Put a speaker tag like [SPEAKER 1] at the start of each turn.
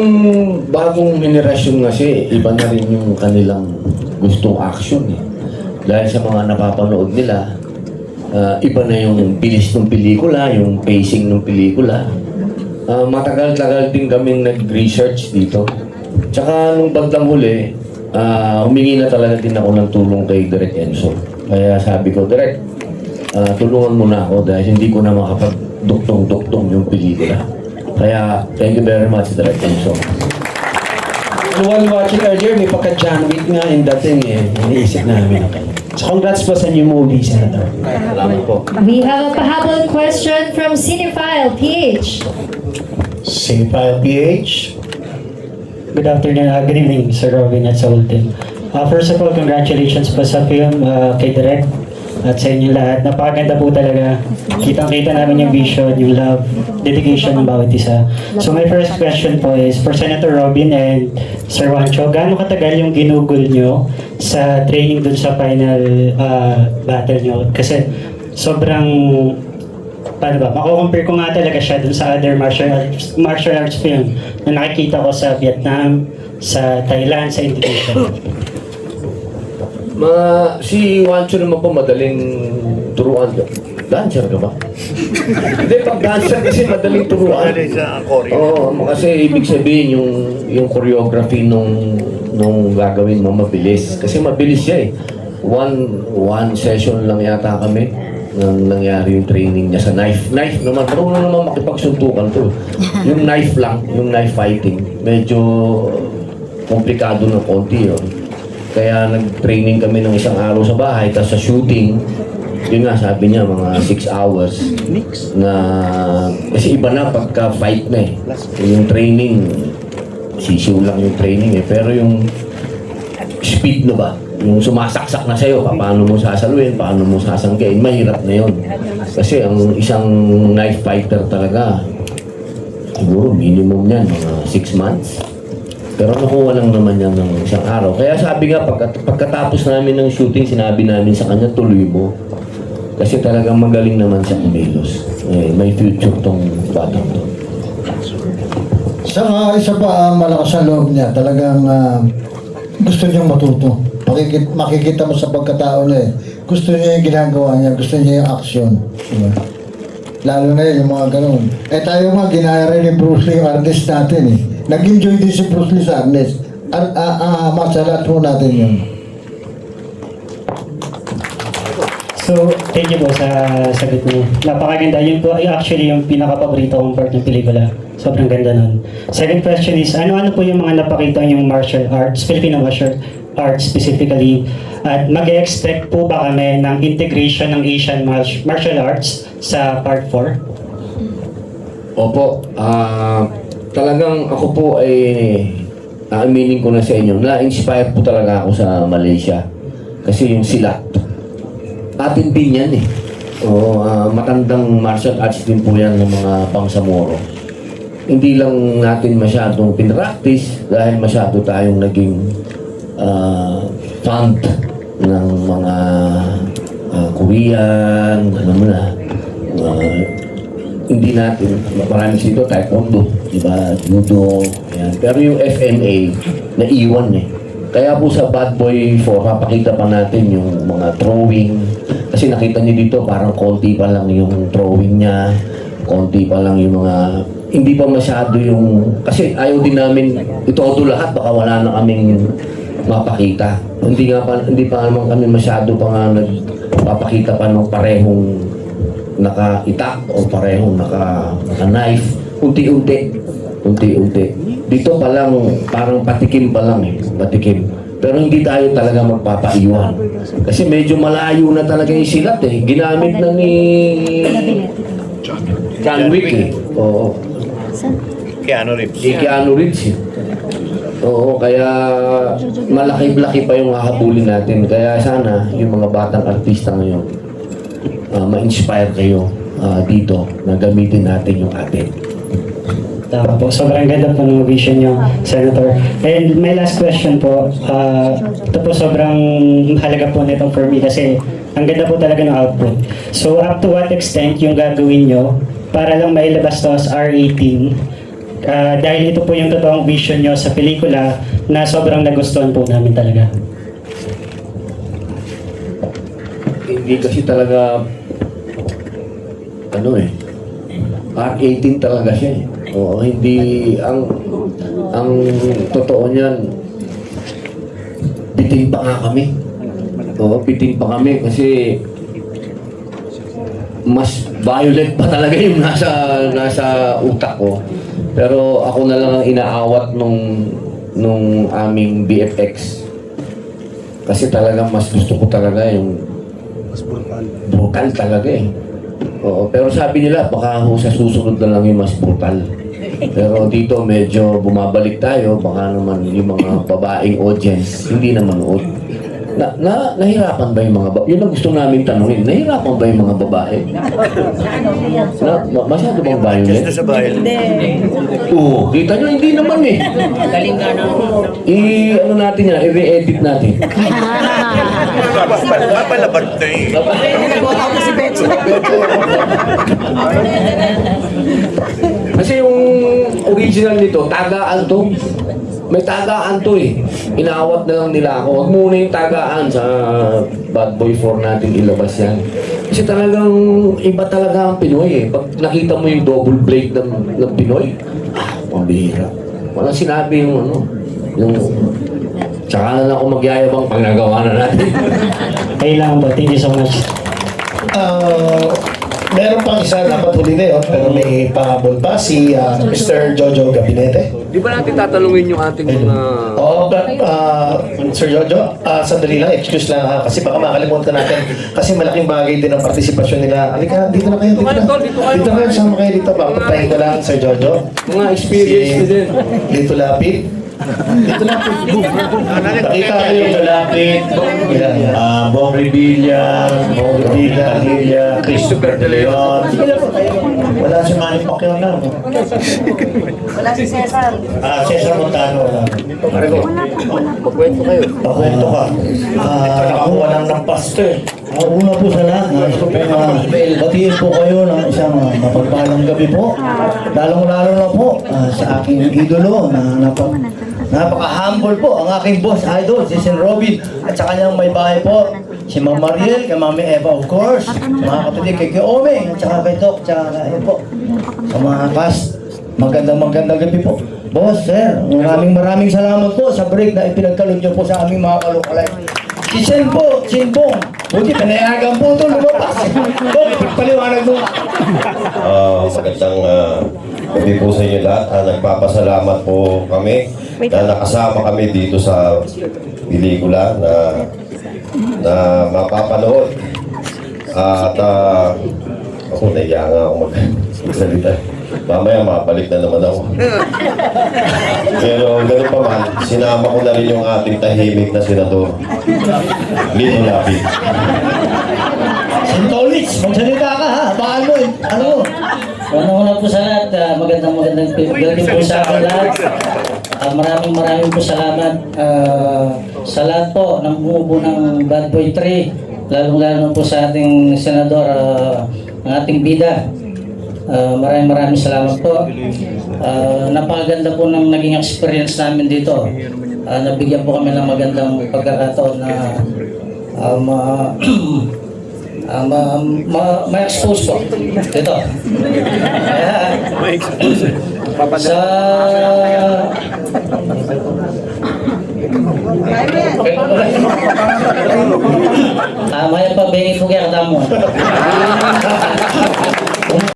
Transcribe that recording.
[SPEAKER 1] Yung bagong henerasyon kasi, iba na rin yung kanilang gustong action eh. Dahil sa mga napapanood nila, iba na yung bilis ng pelikula, yung pacing ng pelikula. Matagal-tagal din kaming nag-research dito. Tsaka nung bandang huli, humingi na talaga din ako ng tulong kay Direk Enzo. Kaya sabi ko, Direk, tulungan mo na ako dahil hindi ko na makapag-duktong-duktong yung pelikula. Kaya, thank you very much, Direk Enzo.
[SPEAKER 2] While watching earlier, may pagka-John Wick nga yung dating eh. Iniisip namin. So congrats po sa new movie, Senator.
[SPEAKER 1] Salamat po.
[SPEAKER 3] We have a pahabol question from Cinephile PH.
[SPEAKER 2] Cinephile PH. Good afternoon, good evening, Sir Robin at sa whole team. First of all, congratulations po sa film kay Direk at sa inyo lahat. Napakaganda po talaga. Kitang-kita namin yung vision, yung love, dedication ng bawat isa. So my first question po is for Senator Robin and Sir Juancho, gaano katagal yung ginugol nyo sa training dun sa final battle nyo? Kasi sobrang, paano ba, mako-compare ko nga talaga siya dun sa other martial arts film na nakikita ko sa Vietnam, sa Thailand, sa Indonesia.
[SPEAKER 1] Si Juancho naman po madaling turuan. Dancer ka ba? Hindi, pag dancer kasi madaling turuan. Oo, kasi ibig sabihin yung choreography nung gagawin mo mabilis. Kasi mabilis siya eh. One session lang yata kami nang nangyari yung training niya sa knife. Knife naman, marunong naman makipagsuntukan to. Yung knife lang, yung knife fighting, medyo komplikado ng konti yun. Kaya nag-training kami ng isang araw sa bahay, tapos sa shooting, yun nga sabi niya, mga 6 hours na, kasi iba na pagka-fight na eh. Yung training, sisiw lang yung training eh, pero yung speed na ba? Yung sumasaksak na sa'yo, paano mo sasaluin, paano mo sasanggain, mahirap na yun. Kasi ang isang knife fighter talaga, siguro minimum yan, mga 6 months. Pero nakuha lang naman yan ng isang araw. Kaya sabi nga, pagkatapos namin ng shooting, sinabi namin sa kanya, tuloy mo. Kasi talagang magaling naman siya kumilos. May future tong batang to.
[SPEAKER 4] Sa isa pa, malakas ang loob niya. Talagang gusto niyang matuto. Makikita mo sa pagkatao na eh. Gusto niya yung ginagawa niya. Gusto niya yung action. Diba? Lalo na yun, yung mga ganun. Tayo nga, ginaya rin ni Bruce Lee yung artist natin eh. Nag-enjoy din si Bruce Lee sa artist. Masalat po natin yun.
[SPEAKER 2] So, thank you po sa sagot mo. Napakaganda. Yun po ay actually yung pinaka-paborito kong part ng pelikula. Sobrang ganda nun. Second question is, ano-ano po yung mga napakita yung martial arts, Filipino martial arts specifically, at mag-expect po ba kami ng integration ng Asian martial arts sa part 4?
[SPEAKER 1] Opo, talagang ako po ay aaminin ko na sa inyo, na-inspire po talaga ako sa Malaysia. Kasi yung silat, atin din yan eh. Matandang martial arts din po yan ng mga Bangsamoro. Hindi lang natin masyadong pinractice dahil masyado tayong naging fond ng mga Korean, ano mo na, hindi natin, marami dito, taekwondo, diba, judo, yan. Pero yung FMA, naiwan eh. Kaya po sa Bad Boy 4, papakita pa natin yung mga throwing. Kasi nakita niyo dito, parang konti pa lang yung throwing niya, konti pa lang yung mga, hindi pa masyado yung, kasi ayaw din namin, ito lahat, baka wala na kaming mapakita. Hindi pa naman kami masyado pa nga nagpapakita pa ng parehong naka-itak o parehong naka-knife. Unti-unti. Dito pa lang, parang patikim pa lang eh. Patikim. Pero hindi tayo talaga magpapaiwan. Kasi medyo malayo na talaga yung silat eh. Ginamit na ni John Wick eh. Oo.
[SPEAKER 5] Keanu Reeves.
[SPEAKER 1] Keanu Reeves eh. Oo, kaya malaki-laki pa yung hahabulin natin. Kaya sana yung mga batang artista ngayon, ma-inspire kayo dito na gamitin natin yung atin.
[SPEAKER 2] Tama po. Sobrang ganda po ng vision nyo, Senator. And my last question po, ito po sobrang mahalaga po nito for me kasi ang ganda po talaga ng output. So up to what extent yung gagawin nyo para lang mailabas to as R18 Dahil ito po yung totoong vision nyo sa pelikula na sobrang nagustuhan po namin talaga.
[SPEAKER 1] Hindi kasi talaga, ano R18 talaga siya eh. Oo, hindi, ang totoo niyan, bitin pa nga kami. Oo, bitin pa kami kasi mas violent pa talaga yung nasa utak ko. Pero ako na lang ang inaawat nung aming BFX. Kasi talagang mas gusto ko talaga yung brutal talaga eh. Oo, pero sabi nila baka ho sa susunod na lang yung mas brutal. Pero dito medyo bumabalik tayo, baka naman yung mga babaeng audience hindi na manood. Nahirapan ba yung mga babae? Yun ang gusto namin tanungin. Nahirapan ba yung mga babae? Masyado bang violent?
[SPEAKER 5] Gusto sa bahay.
[SPEAKER 1] Oo, kita nyo, hindi naman eh. Ano natin yan, i-re-edit natin.
[SPEAKER 5] Papalabad na eh.
[SPEAKER 1] Kasi yung original nito, tagaan to. May tagaan to eh. Inaawat na lang nila ako. Huwag muna yung tagaan sa Bad Boy 4 natin ilabas yan. Kasi talagang iba talaga ang Pinoy eh. Pag nakita mo yung double blade ng Pinoy, pambihira. Walang sinabi yung tsaka na lang ako magyayabang pag nagawa na natin.
[SPEAKER 2] Kailangan po. Thank you so much.
[SPEAKER 6] Meron pang isa, dapat huli na yun, pero may pahabol pa si Mr. Jojo Gabinete.
[SPEAKER 1] Di ba natin tatanungin yung ating mga...
[SPEAKER 6] Oo, but Sir Jojo, sandali lang, excuse lang ha, kasi baka makalimutan natin. Kasi malaking bagay din ang partisipasyon nila. Halika, dito na kayo, dito na. Dito kayo, sama kayo dito. Baka patayin ko lang, Sir Jojo.
[SPEAKER 1] Mga experience na din.
[SPEAKER 6] Dito lapit. Dito lapit. Nakita kayo dito lapit. Bong Revilla, Christopher De Leon. Wala si Manny Pacquiao na.
[SPEAKER 3] Wala si Cesar.
[SPEAKER 6] Cesar Montano wala.
[SPEAKER 1] Pagkwento kayo.
[SPEAKER 6] Pakwento ka. Nakakuha lang ng pasto eh.
[SPEAKER 7] Una po sa lahat, nais ko po batiin po kayo ng isang mapagpalang gabi po. Lalong-lalo na po sa aking idolo na napaka-humble po, ang aking boss, idol, si Sen Robin, at sa kanyang may bahay po, si Ma'am Mariel, kay Mami Eva of course, mga kapatid kay Ome, at saka kay Doc, at saka kay po, sa mga cast, magandang gabi po. Boss, sir, maraming salamat po sa break na ipinagkalog niyo po sa aming mga kalukalay. Si Sen po, Sinbong, buti panayagan po ito, lumabas. Dok, paliwanag mo.
[SPEAKER 8] Magandang gabi po sa inyo lahat. Nagpapasalamat po kami na nakasama kami dito sa pelikula na mapapanood. At ako naiya nga ako magsalita. Mamaya mabalik na naman ako. Pero ganun pa man, sinama ko na rin yung ating tahimik na senador, Lito Lapid.
[SPEAKER 7] Sintolits, magsalita ka ha, baka mo eh. Ano mo?
[SPEAKER 9] Una po sa lahat, magandang gabi po sa akin lahat. Maraming po salamat sa lahat po ng bumubuo ng Bad Boy 3, lalong-lalo po sa ating senador, ang ating bida. Maraming salamat po. Napakaganda po ng naging experience namin dito. Nabigyan po kami ng magandang pagkakataon na ma-expose po dito. Sa maya pa bengi po kaya katamo.